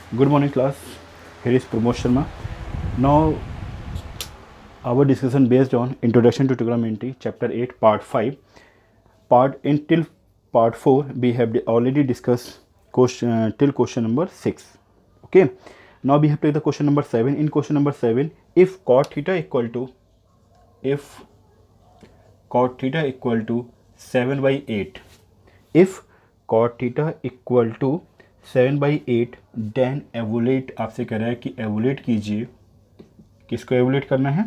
Good morning, class. Here is Pramod Sharma. Now, our discussion based on Introduction to Trigonometry, Chapter 8, Part 5. Till Part 4, we have already discussed till question number 6. Okay. Now we have to take the question number 7. In question number 7, if cot theta equal to 7 by 8, if cot theta equal to 7 by 8, then evaluate, आपसे कह रहा है कि evaluate कीजिए, किसको evaluate करना है,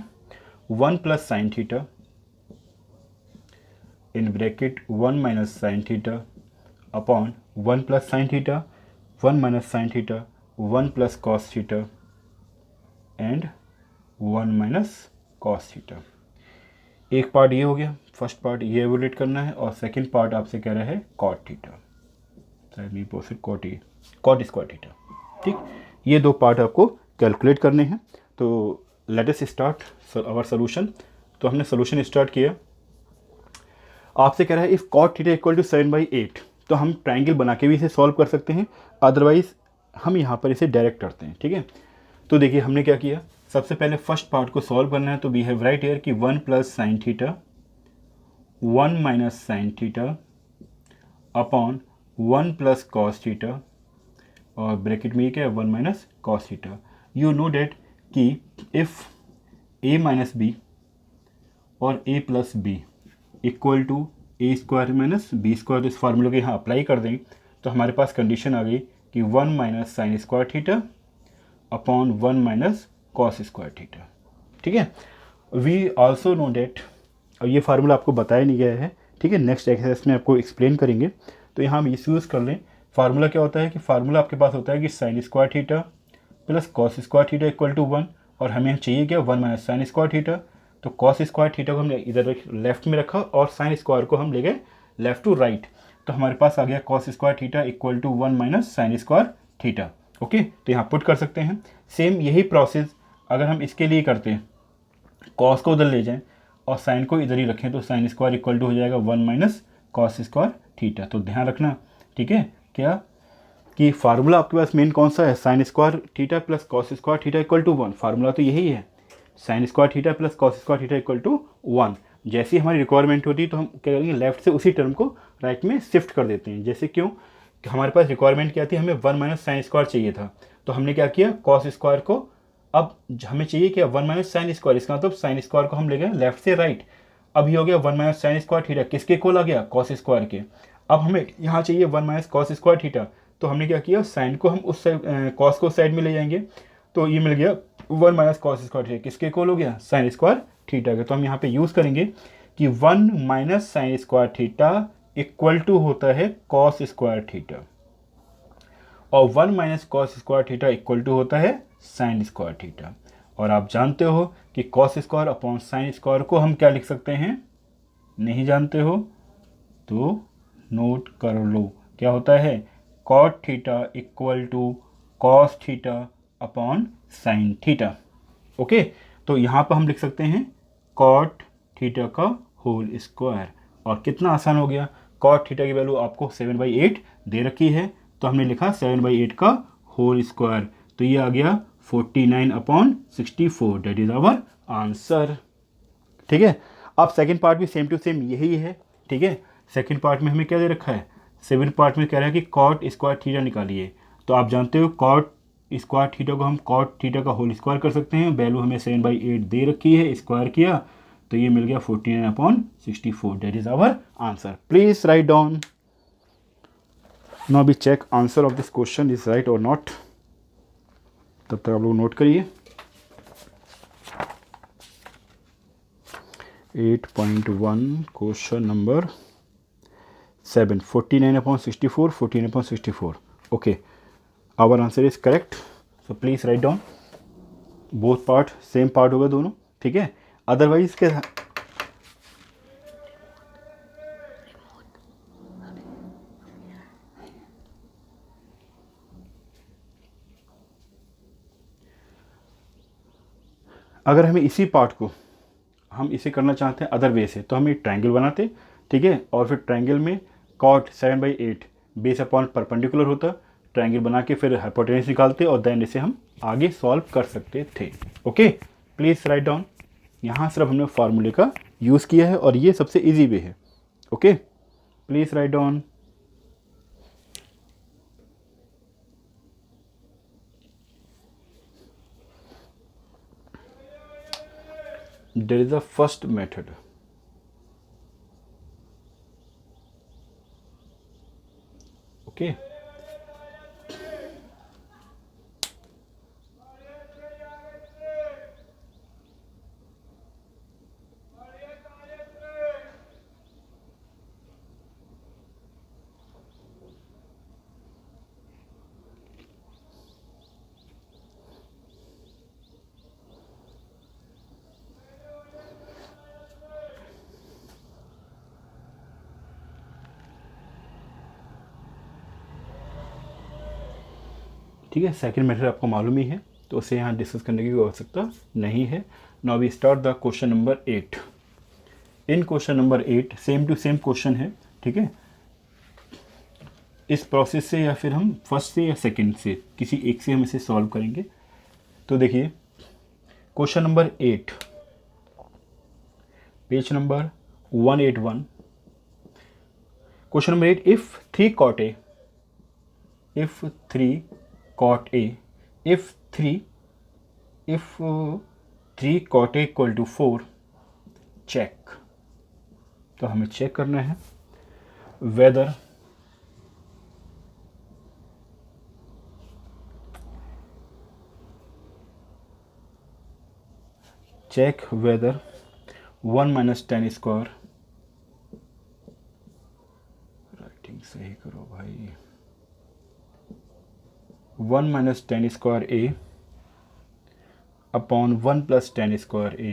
1 plus sine theta in bracket 1 minus sine theta upon 1 plus sine theta, 1 minus sine theta, 1 plus cos theta and 1 minus cos theta. एक पार्ट ये हो गया, फर्स्ट पार्ट ये एवोलेट करना है, और सेकंड पार्ट आपसे कह रहा है cot theta, cot square theta. ठीक, ये दो पार्ट आपको कैलकुलेट करने हैं। तो let us start our solution. तो हमने सोल्यूशन स्टार्ट किया। आपसे कह रहा है if cot theta equal to 7 by 8, तो हम ट्राइंगल बना के भी इसे सॉल्व कर सकते हैं, अदरवाइज हम यहाँ पर इसे डायरेक्ट करते हैं। ठीक है, तो देखिए हमने क्या किया, सबसे पहले फर्स्ट पार्ट को सॉल्व करना है। तो वी हैव राइट हियर कि 1 plus sine theta, 1 minus sine theta upon 1 plus cos theta, और ब्रैकेट में ये क्या है, 1 minus cos theta. You know that if इफ़ a माइनस बी और a plus B equal to A square minus B square, इस फार्मूले को यहाँ अप्लाई कर दें तो हमारे पास कंडीशन आ गई कि 1 minus sine square theta upon 1 minus cos square theta. ठीक है, वी आल्सो नो डेट, और ये फार्मूला आपको बताया नहीं गया है, ठीक है, नेक्स्ट एक्सरसाइज में आपको एक्सप्लेन करेंगे। तो यहाँ हम इस यूज़ कर लें। फार्मूला क्या होता है कि फार्मूला आपके पास होता है कि sine square theta plus cos square theta equal to 1, और हमें चाहिए क्या, 1 माइनस साइन स्क्वायर थीटा। तो कॉस स्क्वायर थीटा को हमने इधर लेफ्ट में रखा और साइन स्क्वायर को हम ले गए लेफ्ट टू राइट, तो हमारे पास आ गया cos square theta equal to 1 minus sine square theta. Okay, तो यहाँ पुट कर सकते हैं। सेम यही प्रोसेस अगर हम इसके लिए करते हैं, कॉस को उधर ले जाएं और साइन को इधर ही रखें, तो साइन स्क्वायर इक्वल टू हो जाएगा 1 माइनस कॉस स्क्वायर थीटा। तो ध्यान रखना, ठीक है, क्या कि फार्मूला आपके पास मेन कौन सा है, sine square theta plus cos square theta equal to 1। Formula तो यही है, sine square theta plus cos square theta equal to 1। जैसी हमारी रिक्वायरमेंट होती है तो हम क्या करेंगे, लेफ्ट से उसी टर्म को राइट में शिफ्ट कर देते हैं। जैसे क्यों, कि हमारे पास रिक्वायरमेंट क्या थी, हमें 1 माइनस साइन स्क्वायर चाहिए था, तो हमने क्या किया, कॉस स्क्वायर को, अब हमें चाहिए क्या, 1 माइनस साइन स्क्वायर, इसका मतलब साइन स्क्वायर को हम ले गए लेफ्ट से राइट। अब ये हो गया 1 माइनस साइन स्क्वायर थीटा, किसके इक्वल आ गया, कॉस स्क्वायर के। अब हमें यहाँ चाहिए 1 माइनस कॉस स्क्वायर थीटा, तो हमने क्या किया, साइन को हम उस साइड, कॉस को साइड में ले जाएंगे, तो ये मिल गया 1 माइनस कॉस स्क्वायर थीटा, किसके इक्वल हो गया, साइन स्क्वायर थीटा का। तो हम यहाँ पे यूज़ करेंगे कि 1 minus sine square theta equal to होता है कॉस स्क्वायर थीटा, और 1 minus cos square theta equal to होता है साइन स्क्वायर थीटा। और आप जानते हो कि cos square upon sine square को हम क्या लिख सकते हैं, नहीं जानते हो तो नोट कर लो, क्या होता है, cot theta equal to cos theta upon sine theta. Okay, तो यहाँ पर हम लिख सकते हैं कॉट थीटा का होल स्क्वायर, और कितना आसान हो गया, कॉट थीटा की वैल्यू आपको 7/8 दे रखी है, तो हमने लिखा 7/8 का होल स्क्वायर, तो ये आ गया 49/64, डेट इज आवर आंसर। ठीक है, अब सेकंड पार्ट भी सेम टू सेम यही है। ठीक है, सेकंड पार्ट में हमें क्या दे रखा है, सेकंड पार्ट में कह रहा है कि कॉट स्क्वायर थीटा निकालिए। तो आप जानते हो कॉट स्क्वायर थीटा को हम कॉट थीटा का होल स्क्वायर कर सकते हैं, वैल्यू हमें 7/8 दे रखी है, स्क्वायर किया तो ये मिल गया 49/64, that is our answer. Please write down. Now we check answer of this question is right और नॉट। तब तक आप लोग नोट करिए। 8.1 question number 7, 49/64, 49/64। Okay, our answer is correct, so please write down. Both part same part होगा दोनों, ठीक है, अदरवाइज के अगर हमें इसी पार्ट को हम इसे करना चाहते हैं अदर वे से, तो हम एक ट्रायंगल बनाते, ठीक है, और फिर ट्रायंगल में कॉट 7/8 बेस अपॉन परपेंडिकुलर होता, ट्रायंगल बना के फिर हाइपोटेन्यूज निकालते और देन इसे हम आगे सॉल्व कर सकते थे। Okay, please write down. यहाँ सिर्फ हमने फार्मूले का यूज़ किया है और ये सबसे इजी वे है। Okay, please write down. There is a first method. Okay. ठीक है, सेकंड मेथड आपको मालूम ही है, तो उसे यहाँ डिस्कस करने की कोई आवश्यकता नहीं है। Now we start the question number 8। In question number 8 same to same question है। ठीक है, इस प्रोसेस से या फिर हम फर्स्ट से या सेकंड से किसी एक से हम इसे सॉल्व करेंगे। तो देखिए question number 8, page number 181। Question number 8, if 3 cot A, if 3 cot A, if 3 cot A equal to 4, check. तो हमें चेक करना है whether check whether 1 minus 10 square, writing सही करो भाई, 1 minus 10 square A upon 1 plus 10 square A,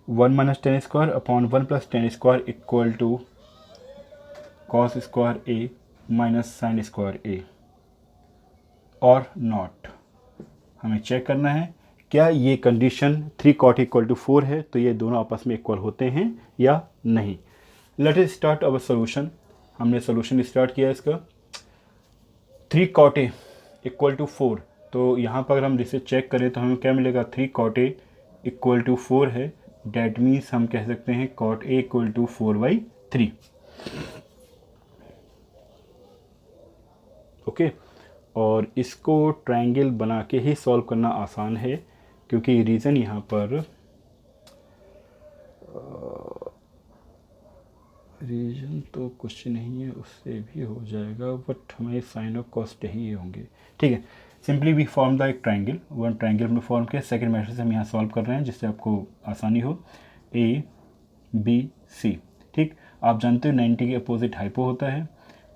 1 minus 10 square upon 1 plus 10 square equal to cos square A minus sin square A और not. हमें check करना है क्या ये कंडीशन 3 cot इक्वल टू 4 है, तो ये दोनों आपस में इक्वल होते हैं या नहीं। Late us start our solution. हमने सोल्यूशन स्टार्ट किया इसका। 3 cot A इक्वल टू 4, तो यहाँ पर अगर हम इसे चेक करें तो हमें क्या मिलेगा, 3 cot A इक्वल टू 4 है। डैट मीन्स हम कह सकते हैं cot A equal to 4/3। Okay, और इसको ट्रायंगल बना के ही सॉल्व करना आसान है, क्योंकि रीज़न यहाँ पर रीजन तो कुछ नहीं है, उससे भी हो जाएगा, बट हमें साइन ऑफ कॉस्ट ही होंगे। ठीक है, सिंपली वी फॉर्म द एक ट्रायंगल। वन ट्रायंगल हमने फॉर्म किया, सेकंड मेथड से हम यहाँ सॉल्व कर रहे हैं जिससे आपको आसानी हो। ए बी सी, ठीक, आप जानते हो 90 के अपोजिट हाइपो होता है,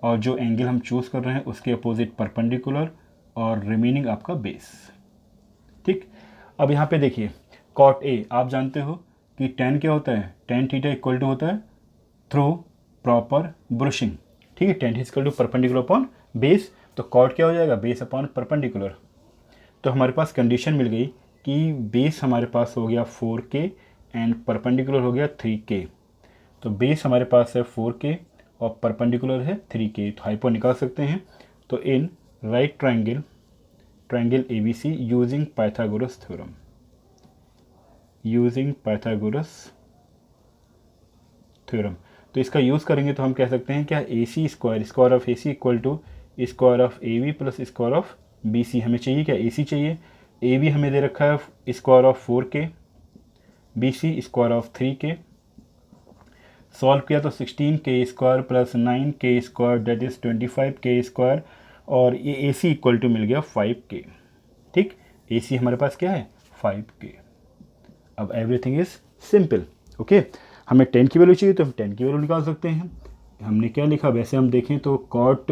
और जो एंगल हम चूज़ कर रहे हैं उसके अपोजिट परपेंडिकुलर, और रिमेनिंग आपका बेस। ठीक, अब यहाँ पे देखिए कॉट ए, आप जानते हो कि tan क्या होता है, tan थीटा इक्वल टू होता है थ्रू प्रॉपर ब्रुशिंग। ठीक है, tan equal to perpendicular upon base, तो कॉट क्या हो जाएगा, बेस अपॉन परपेंडिकुलर। तो हमारे पास कंडीशन मिल गई कि बेस हमारे पास हो गया 4K एंड परपेंडिकुलर हो गया 3K। तो बेस हमारे पास है 4K और परपेंडिकुलर है 3K, तो हाइपो निकाल सकते हैं। तो in right triangle ABC using Pythagoras theorem, तो इसका यूज़ करेंगे तो हम कह सकते हैं क्या, AC square of AC equal to square of AB plus square of BC। हमें चाहिए क्या, AC चाहिए। AB हमें दे रखा है square of 4K, BC square of 3K। Solve किया तो 16K square plus 9K square that is 25K square, और ये AC इक्वल टू मिल गया 5K। ठीक, AC हमारे पास क्या है, 5K। अब एवरीथिंग इज सिंपल। ओके, हमें 10 की वैल्यू चाहिए तो हम 10 की वैल्यू निकाल सकते हैं। हमने क्या लिखा, वैसे हम देखें तो कॉट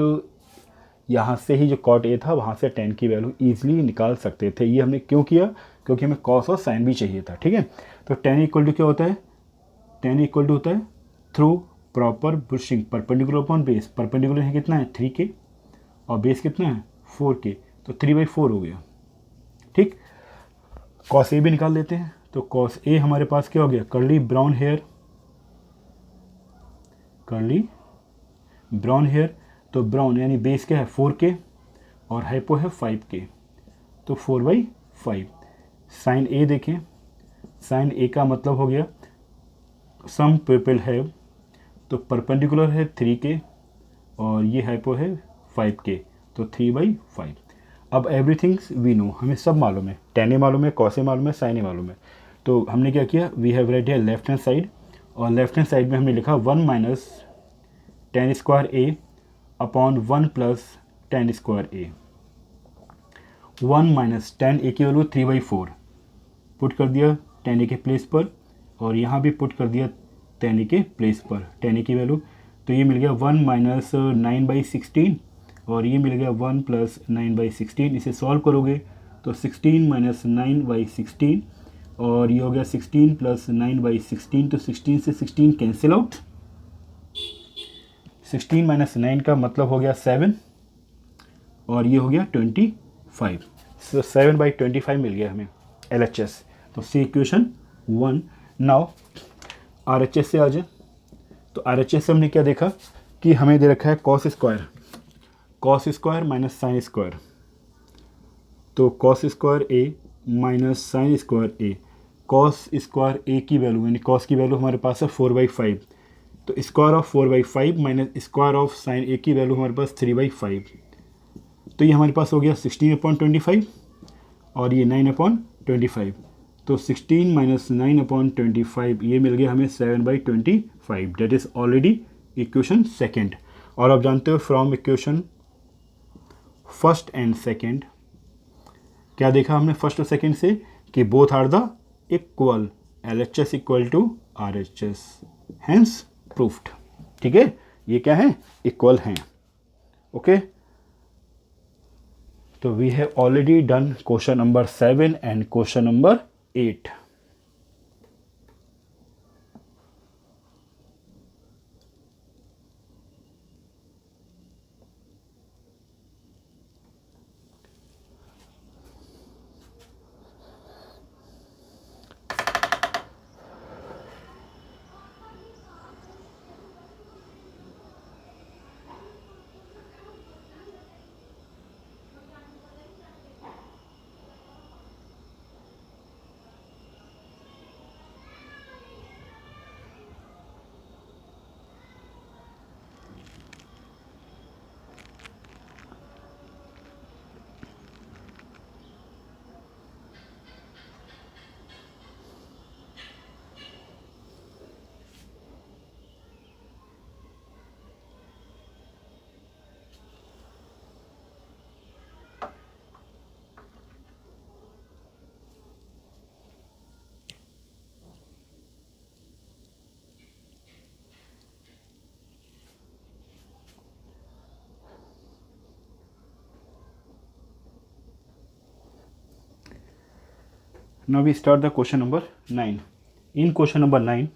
यहाँ से ही जो कॉट ए था वहाँ से 10 की वैल्यू ईजिली निकाल सकते थे। ये हमने क्यों किया, क्योंकि हमें कॉस और साइन भी चाहिए था। ठीक है, तो 10 इक्वल टू क्या होता है, 10 इक्वल टू होता है through proper brushing perpendicular upon base. Perpendicular है कितना है 3K और बेस कितना है 4K, तो 3/4 हो गया। ठीक, कॉस ए भी निकाल लेते हैं। तो कॉस ए हमारे पास क्या हो गया, कर्ली ब्राउन हेयर। तो ब्राउन यानी बेस क्या है 4k और हाइपो है 5k, तो 4/5। साइन ए देखें, साइन ए का मतलब हो गया सम पीपल हैव, तो परपेंडिकुलर है 3k और ये हाइपो है 5k, तो 3/5। अब एवरीथिंग्स वी नो, हमें सब मालूम है, tan ए मालूम है, cos ए मालूम है, sin ए मालूम है। तो हमने क्या किया, वी हैव राइट है लेफ्ट हैंड साइड, और लेफ्ट हैंड साइड में हमने लिखा 1 माइनस tan स्क्वायर ए अपॉन 1 प्लस tan स्क्वायर ए। 1 माइनस tan ए की वैल्यू 3/4 पुट कर दिया tan ए के प्लेस पर, और यहाँ भी पुट कर दिया tan ए के प्लेस पर tan ए की वैल्यू, तो ये मिल गया 1 माइनस 9/16 और ये मिल गया 1 प्लस 9/16। इसे सॉल्व करोगे तो 16 माइनस 9/16 और ये हो गया 16 प्लस 9/16, तो 16 से 16 कैंसिल आउट, 16 माइनस 9 का मतलब हो गया 7 और ये हो गया 25, सो 7/25 मिल गया हमें LHS। तो सी इक्वेशन 1। नाउ RHS से आ जाए, तो RHS से हमने क्या देखा कि हमें दे रखा है cos square minus sine square, तो cos स्क्वायर ए माइनस साइन स्क्वायर ए। cos स्क्वायर ए की वैल्यू यानी cos की वैल्यू हमारे पास है 4/5, तो square of 4/5 minus square of sine A की वैल्यू हमारे पास 3/5, तो ये हमारे पास हो गया 16/25 और ये 9/25, तो 16 माइनस 9/25 ये मिल गया हमें 7/25, that is already equation second. और आप जानते हो from equation first and second क्या देखा हमने फर्स्ट और सेकेंड से, कि both are the equal, LHS equal to RHS, hence proved. ठीक है, ये क्या है, इक्वल हैं। ओके, तो we have already done question number 7 and question number 8। Now we start the question number 9. In question number 9,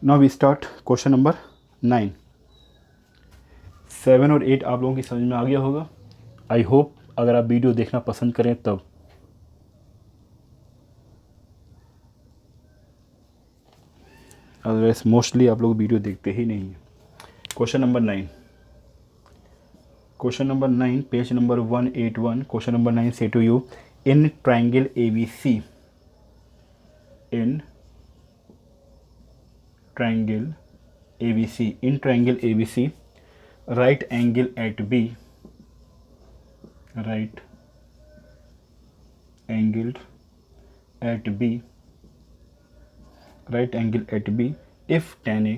now we start question number 9. 7 और 8 आप लोगों की समझ में आ गया होगा, आई होप। अगर आप वीडियो देखना पसंद करें तब। अदरवाइज मोस्टली आप लोग वीडियो देखते ही नहीं हैं। Question number 9, question number 9 page number 181। Question number 9 से to you, in triangle ABC, in triangle ABC, right angle at B, right angled at B, right angle at B, if tan A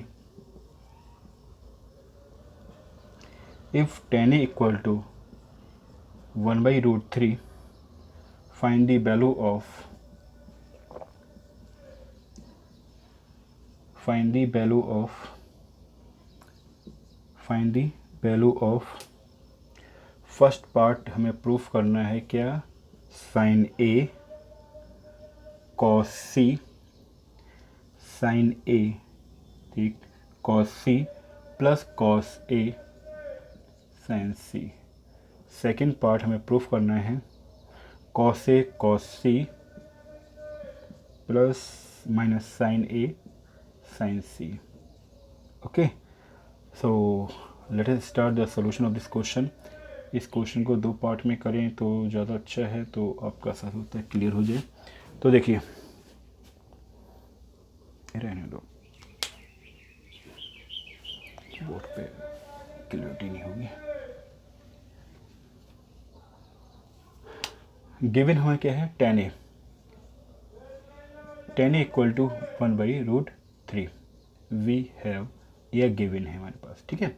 if tan a equal to 1/√3 find the value of first part हमें proof करना है क्या, sin a cos c, sin a, ठीक, cos c plus cos a sin c। Second part हमें proof करना है cos a cos c plus minus sin a sin c। Okay, so let us start the solution of this question. इस question को दो part में करें तो ज़्यादा अच्छा है, तो आपका साथ होता है क्लियर हो जाए। तो देखिए, रहने दो, बोर्ड पे क्लियरिटी नहीं होगी। गिवन हमें क्या है, tan a equal to 1/√3 we have, यह गिवन है हमारे पास, ठीक है।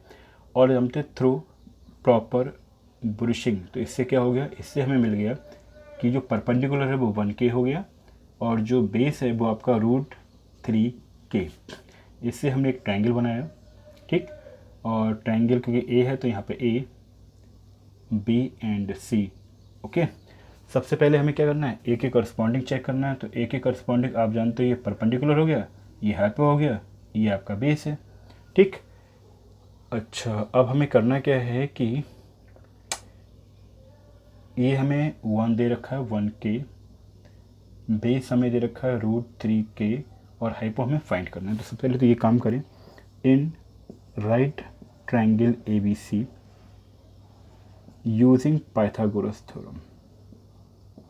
और जानते थ्रू प्रॉपर ब्रुशिंग, तो इससे क्या हो गया, इससे हमें मिल गया कि जो परपेंडिकुलर है वो 1k हो गया और जो बेस है वो आपका √3k। इससे हमने एक ट्रायंगल बनाया, ठीक। और ट्रायंगल क्योंकि a है तो यहाँ पे a, b and c। Okay, सबसे पहले हमें क्या करना है, a के करस्पॉन्डिंग चेक करना है। तो a के करस्पॉन्डिंग आप जानते हो ये परपेंडिकुलर हो गया, ये हाइपो हो गया, ये आपका बेस है, ठीक। अच्छा, अब हमें करना क्या है कि ये हमें 1 दे रखा है 1k, बेस हमें दे रखा है √3k और हाइपो हमें फाइंड करना है। तो सबसे पहले तो ये काम करें, in right triangle ABC using Pythagoras theorem,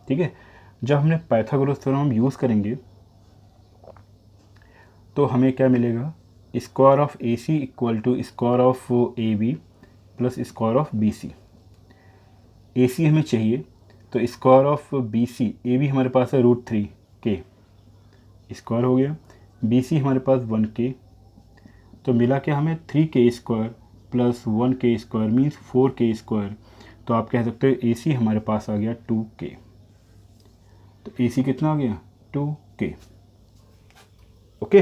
ठीक है। जब हमने पाइथागोरस थ्योरम यूज़ करेंगे तो हमें क्या मिलेगा, square of AC equal to square of AB plus square of BC। AC हमें चाहिए तो स्क्वायर ऑफ BC, AB हमारे पास है √3k, स्क्वायर हो गया, BC हमारे पास 1k, तो मिला क्या हमें 3k square plus 1k square means 4k square. तो आप कह सकते हो AC हमारे पास आ गया 2k। तो AC कितना आ गया, 2k। ओके,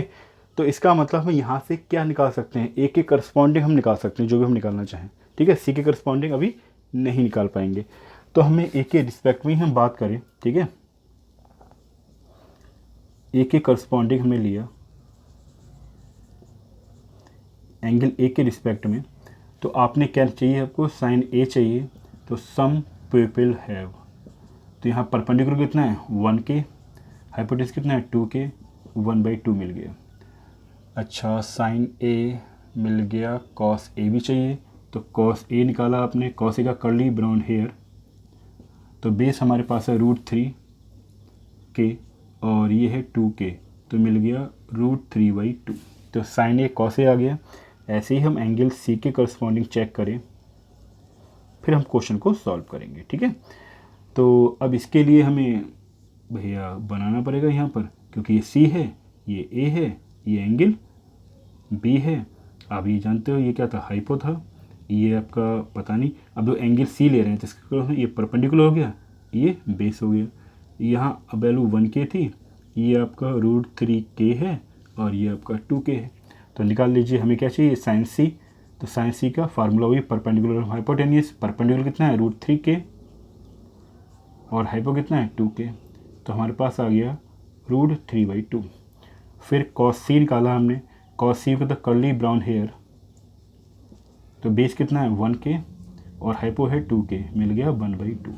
तो इसका मतलब हम यहाँ से क्या निकाल सकते हैं, A के करस्पॉन्डिंग हम निकाल सकते हैं जो भी हम निकालना चाहें, ठीक है। C के करस्पॉन्डिंग अभी नहीं निकाल पाएंगे, तो हमें A के रिस्पेक्ट में हम बात करें, ठीक है। A के करस्पॉन्डिंग हमने लिया एंगल A के रिस्पेक्ट में, तो आपने क्या चाहिए, आपको sin A चाहिए, तो सम पीपल हैव, तो यहाँ परपेंडिकुलर कितना है 1k, हाइपोटेन्यूज कितना है 2k, 1/2 मिल गया। अच्छा, sin A मिल गया, cos A भी चाहिए, तो cos A निकाला आपने, cos A का कर्ली ब्राउन हेयर, तो बेस हमारे पास है √3k और ये है 2k, तो मिल गया √3/2। तो sin A cos A आ गया। ऐसे ही हम एंगल C के करस्पॉन्डिंग चेक करें, फिर हम क्वेश्चन को सॉल्व करेंगे, ठीक है। तो अब इसके लिए हमें भैया बनाना पड़ेगा यहाँ पर, क्योंकि ये C है, ये A है, ये एंगल B है। आप ये जानते हो ये क्या था, हाइपो था, ये आपका पता नहीं। अब जो एंगल C ले रहे हैं तो इसका ये परपेंडिकुलर हो गया, ये बेस हो गया। यहाँ अब वैल्यू 1k थी, ये आपका √3k है और ये आपका 2k है। तो निकाल लीजिए, हमें क्या चाहिए, sin C। तो sin C का फार्मूला हुई परपेंडिकुलर हाइपोटेन्यूज, परपेंडिकुलर कितना है √3k और हाइपो कितना है 2k, तो हमारे पास आ गया √3/2। फिर cos C निकाला हमने, cos C का तो कर्ली ब्राउन हेयर, तो बेस कितना है 1k और हाइपो है 2k, मिल गया 1/2।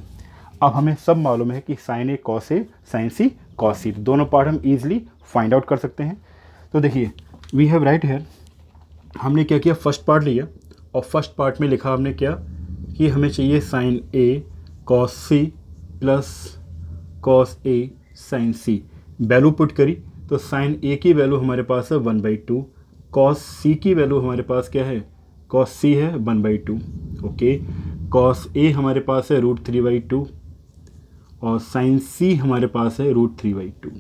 अब हमें सब मालूम है कि sin A cos A, sin C cos C, दोनों पार्ट हम इजीली फाइंड आउट कर सकते हैं। तो देखिए, वी हैव राइट हेयर, हमने क्या किया, फर्स्ट पार्ट लिया और फर्स्ट पार्ट में लिखा हमने क्या कि हमें चाहिए sin A cos C plus cos A sin C। Value put करी तो sin A की वैल्यू हमारे पास है 1/2, cos C की वैल्यू हमारे पास क्या है, cos C है 1/2। ओके, cos A हमारे पास है √3/2 और sin C हमारे पास है √3/2।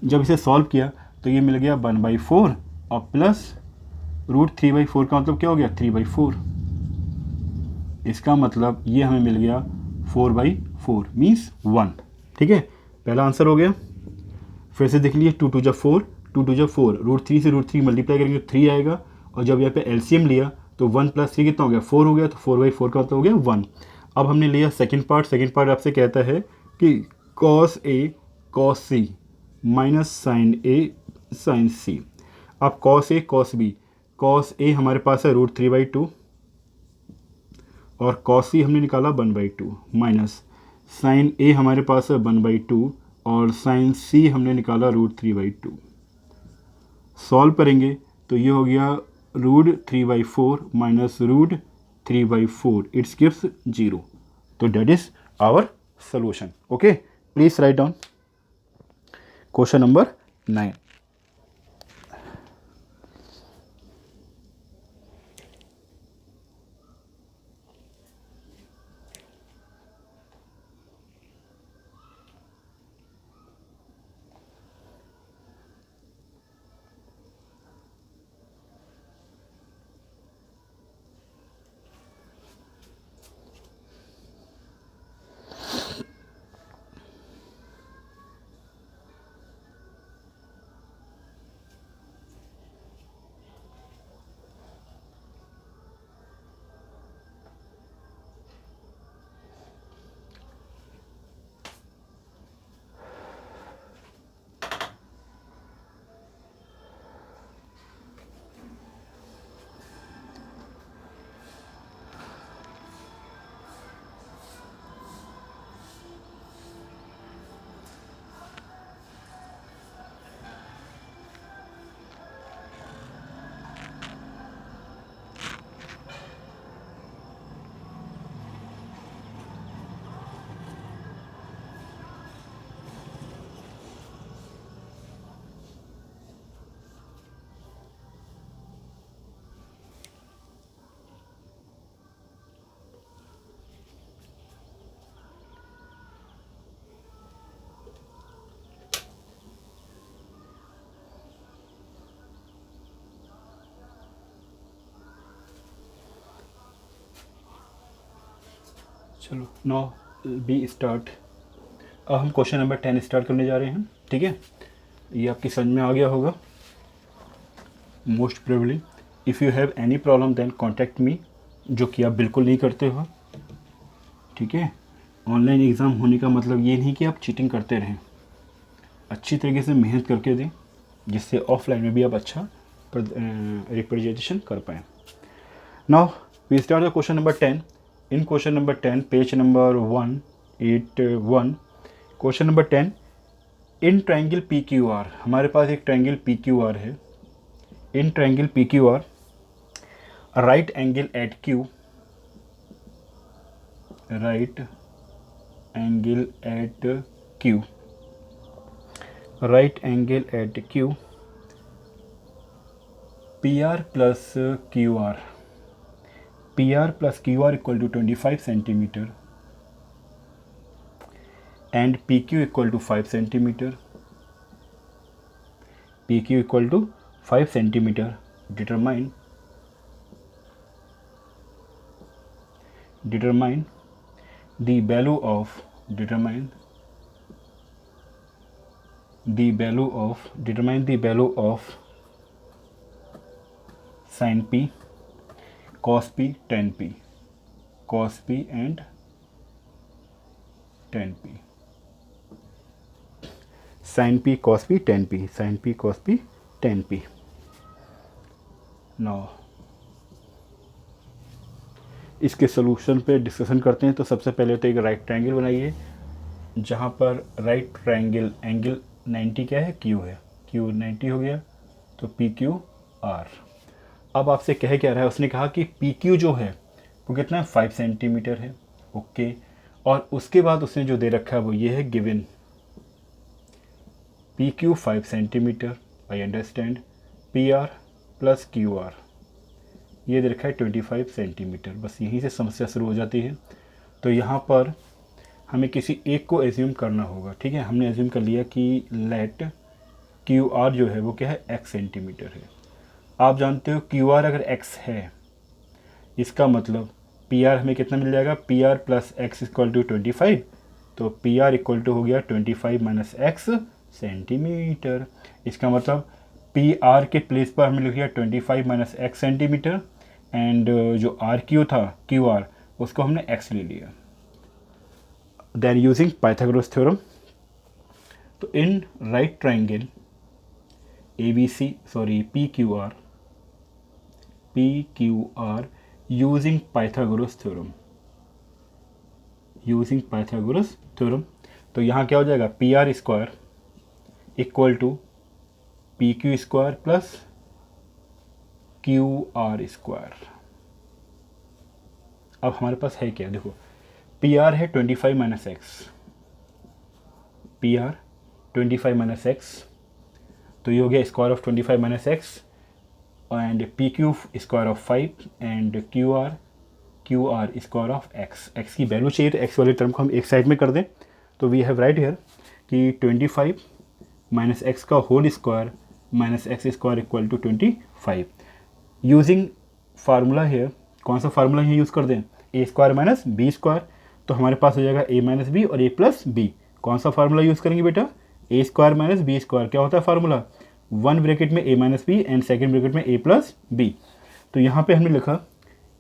जब इसे सॉल्व किया तो ये मिल गया 1/4 और प्लस √3/4 का मतलब क्या हो गया 3/4। इसका मतलब ये हमें मिल गया 4/4 मीन्स 1। ठीक है, पहला आंसर हो गया। फिर से देख लीजिए, 2 2 जा 4, 2 2 जा 4, √3 से √3 मल्टीप्लाई करेंगे तो 3 आएगा। और जब यहाँ पे एलसीएम लिया तो 1 + 3 कितना हो गया, 4 हो गया। तो 4/4 का मतलब हो गया 1। अब हमने लिया सेकंड पार्ट। सेकंड पार्ट आपसे कहता है कि cos A cos C minus sin A sin C। अब cos A cos B, cos A हमारे पास है √3/2 और cos C हमने निकाला 1/2 माइनस sin A हमारे पास है 1/2 और sin C हमने निकाला √3/2। सॉल्व करेंगे तो ये हो गया √3/4 माइनस √3/4, इट्स गिव्स 0। तो that is our solution. Okay, please write down question number 9। चलो नाउ बी स्टार्ट। अब हम क्वेश्चन नंबर 10 स्टार्ट करने जा रहे हैं। ठीक है, ये आपकी समझ में आ गया होगा most probably. If you have any problem then contact me, जो कि आप बिल्कुल नहीं करते हो। ठीक है, ऑनलाइन एग्ज़ाम होने का मतलब ये नहीं कि आप चीटिंग करते रहें, अच्छी तरीके से मेहनत करके दें जिससे ऑफलाइन में भी आप अच्छा रिप्रेजेंटेशन कर पाएँ। Now we start the question number 10। In question number 10 page number 181, question number 10, in triangle P Q R, हमारे पास एक ट्रायंगल पी क्यू आर है। In triangle P Q R right angle at Q, right angle at Q, right angle at Q, P R plus Q R, P R plus Q R equal to 25 centimetre and PQ equal to 5 centimeter, PQ equal to 5 centimeter, determine the value of sin P, cos P, tan P, cos P and tan P, sin P cos P tan P, sin P cos P tan P। Now इसके solution पे discussion करते हैं। तो सबसे पहले तो एक right triangle बनाइए जहाँ पर राइट ट्रायंगल एंगल 90 क्या है, क्यू है, क्यू 90 हो गया। तो पी क्यू आर। अब आपसे कह क्या रहा है, उसने कहा कि पी क्यू जो है वो कितना है, 5 सेंटीमीटर है। ओके, और उसके बाद उसने जो दे रखा है वो ये है given, P Q 5 centimetre, I understand, P R plus Q are ये दे रखा है 25 सेंटीमीटर। बस यहीं से समस्या शुरू हो जाती है। तो यहाँ पर हमें किसी एक को एज्यूम करना होगा। ठीक है, हमने एज्यूम कर लिया कि लेट क्यू आर जो है वो क्या है, x सेंटीमीटर है। आप जानते हो क्यू आर अगर x है, इसका मतलब पी आर हमें कितना मिल जाएगा, P R plus X equal to 25, तो पी आर इक्वल टू हो गया 25 माइनस एक्स सेंटीमीटर। इसका मतलब पी आर के प्लेस पर हमने लिख दिया 25 माइनस एक्स सेंटीमीटर, एंड जो आर क्यू था क्यू आर उसको हमने एक्स ले लिया। देन यूजिंग पाइथागोरस थ्योरम, तो in right triangle A B C sorry P Q R using Pythagoras theorem, तो यहाँ क्या हो जाएगा, P R square equal to P Q square plus Q R square. अब हमारे पास है क्या, देखो पी आर है 25 minus x, P R 25 minus x, तो ये हो गया square of 25 minus x, and P Q square of 5 and Q R square of x. X की वैल्यू चाहिए तो एक्स वाले टर्म को हम एक साइड में कर दें, तो वी हैव राइट हियर कि 25 माइनस एक्स का whole square minus X square equal to 25। Using formula here, कौन सा फार्मूला यहाँ यूज़ कर दें, A square minus B square, तो हमारे पास हो जाएगा ए माइनस बी और ए प्लस बी। कौन सा फार्मूला यूज़ करेंगे बेटा, A square minus B square. क्या होता है फार्मूला, वन ब्रैकेट में A minus B and second bracket में ए प्लस बी। तो यहाँ पे हमने लिखा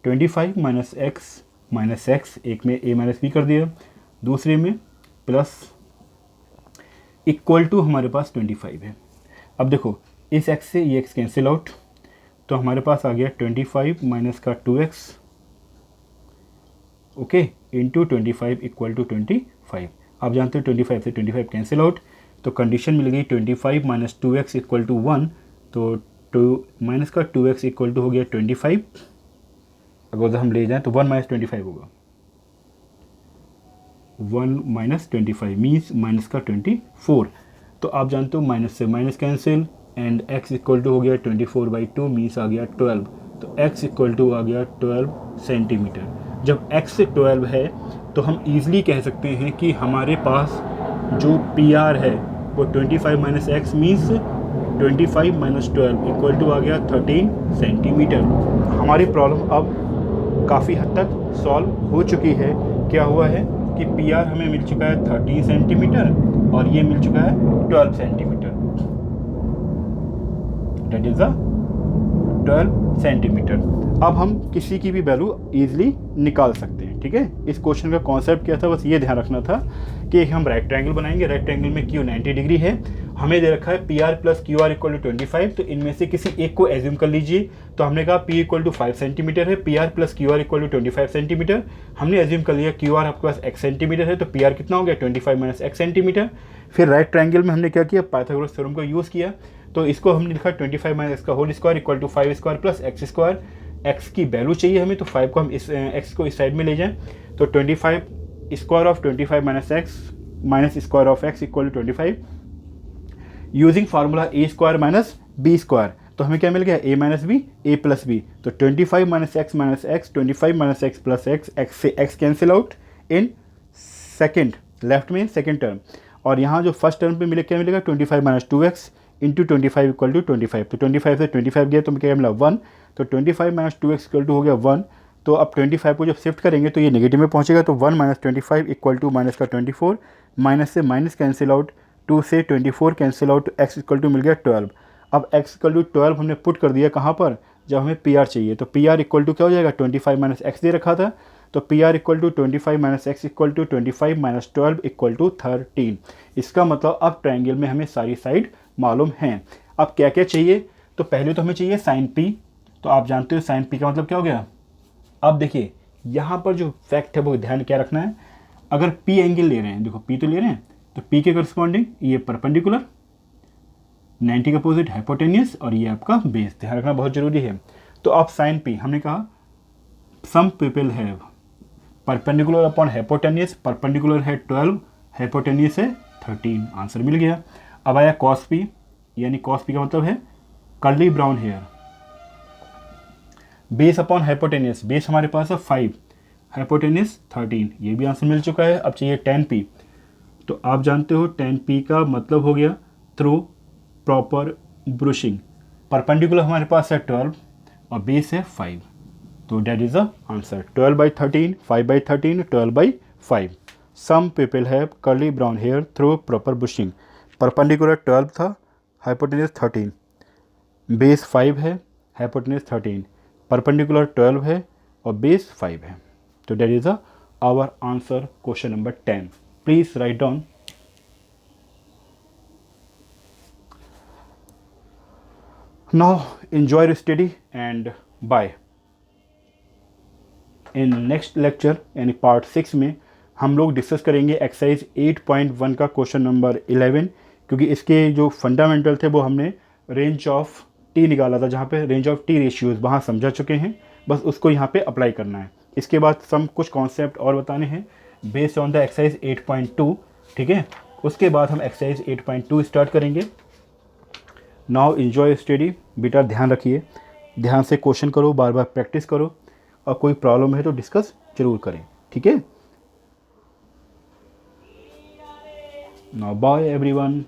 25 माइनस एक्स, एक में ए माइनस बी कर दिया, दूसरे में प्लस इक्वल टू हमारे पास 25 है। अब देखो इस x से ये x कैंसिल आउट, तो हमारे पास आ गया 25 माइनस का 2x okay into 25 equal to 25। आप जानते हो 25 से 25 कैंसिल आउट, तो कंडीशन मिल गई 25 माइनस 2x इक्वल टू 1, तो 2 माइनस का 2x इक्वल टू हो गया 25। अगर हम ले जाएं तो 1 माइनस 25 होगा, 1 माइनस 25 मीन्स माइनस का 24। तो आप जानते हो माइनस से minus cancel, and x equal to हो गया 24/2 मीन्स आ गया 12, तो x इक्वल टू आ गया 12 सेंटीमीटर। जब x से 12 है तो हम ईज़िली कह सकते हैं कि हमारे पास जो PR है वो 25 minus x means 25 minus 12 equal to आ गया 13 सेंटीमीटर। हमारी प्रॉब्लम अब काफ़ी हद तक सॉल्व हो चुकी है। क्या हुआ है कि PR हमें मिल चुका है 13 सेंटीमीटर और ये मिल चुका है 12 centimetre, that is the 12 centimetre. अब हम किसी की भी वैल्यू ईजिली निकाल सकते हैं, ठीक है। इस क्वेश्चन का कॉन्सेप्ट क्या था, बस ये ध्यान रखना था कि हम राइट ट्रायंगल बनाएंगे, राइट ट्रायंगल में क्यू 90 डिग्री है, हमें दे रखा है P R plus Q R equal to 25, तो इनमें से किसी एक को एज्यूम कर लीजिए। तो हमने कहा पी इक्वल टू 5 सेंटीमीटर है, P R plus Q R equal to 25 centimetre, हमने एज्यूम कर लिया क्यू आर आपके पास एक्स सेंटीमीटर है, तो पी आर कितना हो गया 25 माइनस एक्स सेंटीमीटर। फिर राइट ट्रायंगल में हमने क्या किया, पाइथागोरस थ्योरम को यूज़ किया, तो इसको हमने लिखा 25 माइनस एक्स का whole square equal to 5 square plus X square. X की वैल्यू चाहिए हमें, तो 5 को हम इस एक्स को इस साइड में ले जाएं, तो 25 square of 25 minus x minus square of x equal to 25 using formula A square minus B square. तो हमें क्या मिल गया, A minus B A plus B, तो 25 minus x 25 minus x plus x से x cancel out in second, left में second term, और यहाँ जो फर्स्ट टर्म पे मिले क्या मिलेगा 25 minus 2x into 25 equal to 25, तो 25 से 25 गया तो क्या मिला 1, तो 25 माइनस 2x इक्वल टू हो गया 1। तो अब 25 को जब शिफ्ट करेंगे तो ये नेगेटिव में पहुंचेगा, तो 1 माइनस 25 इक्वल टू माइनस का 24, माइनस से माइनस कैंसिल आउट, 2 से 24 cancel out, x equal to मिल गया 12। अब x इक्वल टू 12 हमने पुट कर दिया कहाँ पर, जब हमें पी आर चाहिए, तो पी आर इक्वल टू क्या हो जाएगा 25 माइनस एक्स दे रखा था, तो P R equal to 25 minus X equal to 25 minus 12 equal to 13। इसका मतलब अब ट्रायंगल में हमें सारी साइड मालूम हैं। अब क्या क्या चाहिए, तो पहले तो हमें चाहिए साइन पी, तो आप जानते हो साइन पी का मतलब क्या हो गया। अब देखिए यहाँ पर जो फैक्ट है वो ध्यान क्या रखना है, अगर पी एंगल ले रहे हैं, देखो पी तो ले रहे हैं, तो पी के करस्पॉन्डिंग ये परपेंडिकुलर 90 का अपोजिट हाइपोटेनियस और ये आपका बेस, ध्यान रखना बहुत जरूरी है। तो आप साइन पी, हमने कहा some people have perpendicular upon hypotenuse, perpendicular है 12, हाइपोटेनियस है 13, आंसर मिल गया। अब आया कॉस पी, यानी कॉस पी का मतलब है curly brown hair, base upon hypotenuse, base हमारे पास है 5, हाइपोटेनियस 13, ये भी आंसर मिल चुका है। अब चाहिए टेन पी, तो आप जानते हो टेन पी का मतलब हो गया थ्रू प्रॉपर ब्रुशिंग, परपेंडिकुलर हमारे पास है 12 और बेस है 5, तो that is the answer 12/13, 5/13, 12/5। Some people have curly brown hair through proper brushing. Perpendicular 12 था, हाइपोटेन्यूज 13, बेस 5 है, हाइपोटेन्यूज 13, परपेंडिकुलर 12 है और बेस 5 है। तो that is the our answer question number 10। Please write down. Now enjoy your study and bye। In next lecture यानी part 6 में हम लोग डिस्कस करेंगे एक्सरसाइज 8.1 का क्वेश्चन नंबर 11, क्योंकि इसके जो फंडामेंटल थे वो हमने रेंज ऑफ टी निकाला था, जहाँ पे रेंज ऑफ टी रेशियोज़ वहाँ समझा चुके हैं, बस उसको यहाँ पे अप्लाई करना है। इसके बाद सम कुछ कॉन्सेप्ट और बताने हैं बेस्ड ऑन द एक्सरसाइज 8.2, ठीक है। उसके बाद हम एक्सरसाइज 8.2 स्टार्ट करेंगे। Now enjoy study. बेटा ध्यान रखिए, ध्यान से क्वेश्चन करो, बार बार प्रैक्टिस करो, और कोई प्रॉब्लम है तो डिस्कस जरूर करें, ठीक है। Now bye everyone.